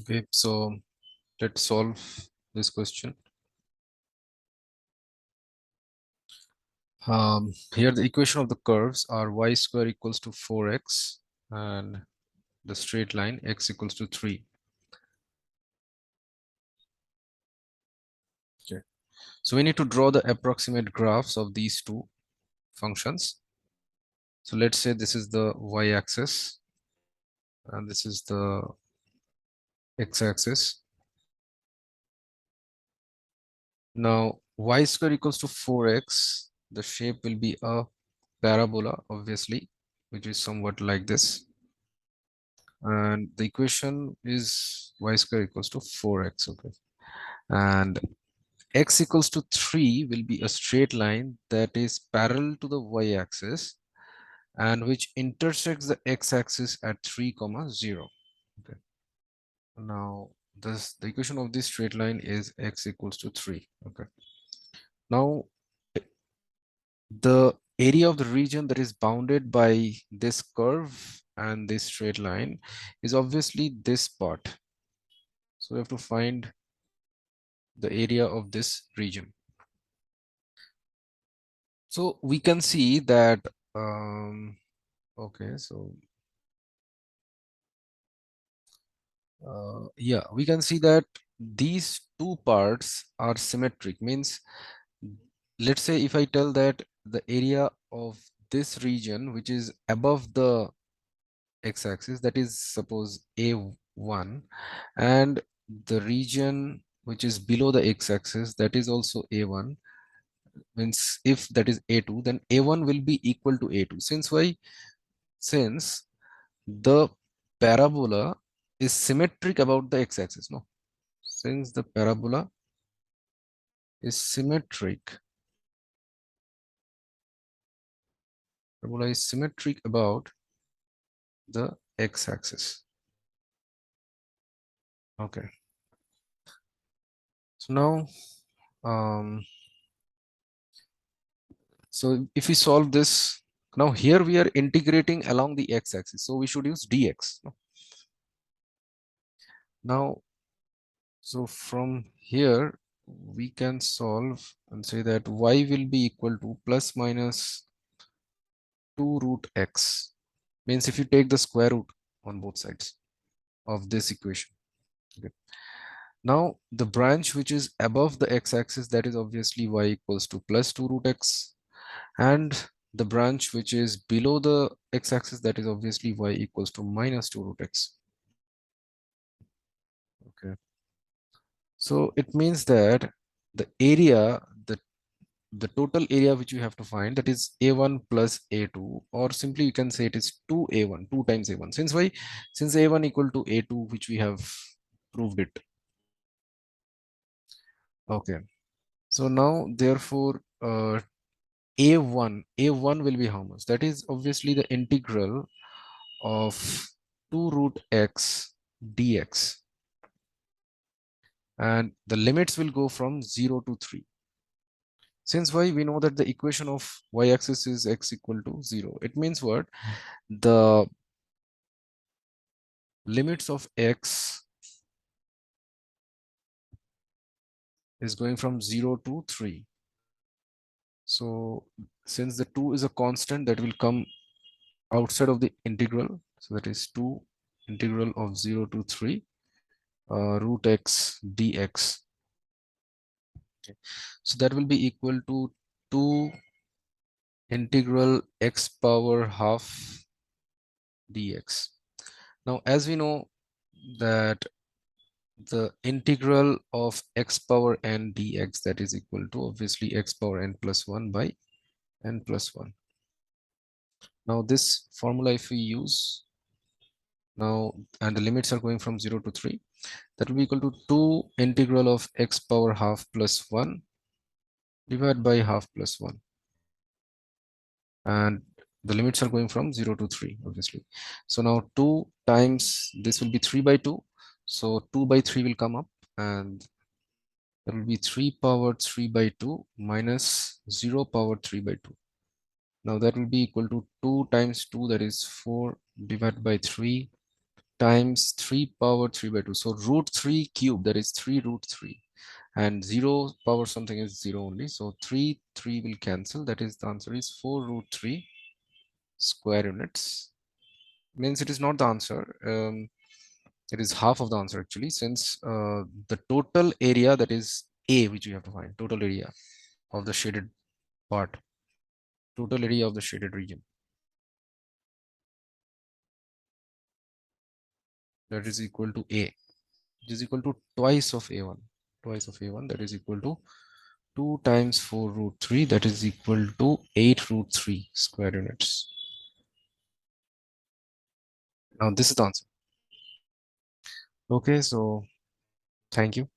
Okay, so let's solve this question. Here the equation of the curves are y square equals to 4x and the straight line x equals to 3. Okay, so we need to draw the approximate graphs of these two functions. So let's say this is the y-axis and this is the x-axis. Now y square equals to 4x, the shape will be a parabola, obviously, which is somewhat like this. And the equation is y square equals to 4x. Okay, and x equals to 3 will be a straight line that is parallel to the y-axis and which intersects the x-axis at 3 comma 0. Okay, now the equation of this straight line is x equals to 3. Okay, now the area of the region that is bounded by this curve and this straight line is obviously this part. So we have to find the area of this region. So we can see that okay, so yeah, we can see that these two parts are symmetric. Means, let's say if I tell that the area of this region which is above the x-axis, that is suppose a1, and the region which is below the x-axis, that is also a1, means if that is a2, then a1 will be equal to a2. Since why? Since the parabola is symmetric about the x-axis. No, since the parabola is symmetric, about the x-axis. Okay, so now so if we solve this, now here we are integrating along the x-axis, so we should use dx. No? Now, so from here we can solve and say that y will be equal to plus minus 2 root x. Means if you take the square root on both sides of this equation. Okay. Now the branch which is above the x-axis, that is obviously y equals to plus 2 root x, and the branch which is below the x-axis, that is obviously y equals to minus 2 root x. Okay, so it means that the area, the total area which you have to find, that is a1 plus a2, or simply you can say it is 2a1, 2 times a1. Since why? Since a1 equal to a2, which we have proved it. Okay, so now therefore a1 will be how much? That is obviously the integral of 2 root x dx, and the limits will go from 0 to 3. Since why? We know that the equation of y-axis is x equal to 0. It means what? The limits of x is going from 0 to 3. So since the 2 is a constant, that will come outside of the integral. So that is 2 integral of 0 to 3 root x dx. Okay. So that will be equal to 2 integral x power half dx. Now, as we know that the integral of x power n dx, that is equal to obviously x power n plus 1 by n plus 1. Now this formula if we use now, and the limits are going from 0 to 3, that will be equal to 2 integral of x power half plus 1 divided by half plus 1, and the limits are going from 0 to 3 obviously. So now 2 times this will be 3 by 2, so 2 by 3 will come up, and that will be 3 power 3 by 2 minus 0 power 3 by 2. Now that will be equal to 2 times 2, that is 4 divided by 3 times 3 power 3 by 2. So root 3 cube, that is 3 root 3. And 0 power something is 0 only. So 3 will cancel. That is, the answer is 4 root 3 square units. Means it is not the answer. It is half of the answer actually, since the total area, that is A, which you have to find, total area of the shaded part, total area of the shaded region, that is equal to A, which is equal to twice of A1. Twice of A1, that is equal to 2 times 4 root 3, that is equal to 8 root 3 square units. Now this is the answer. Okay, so thank you.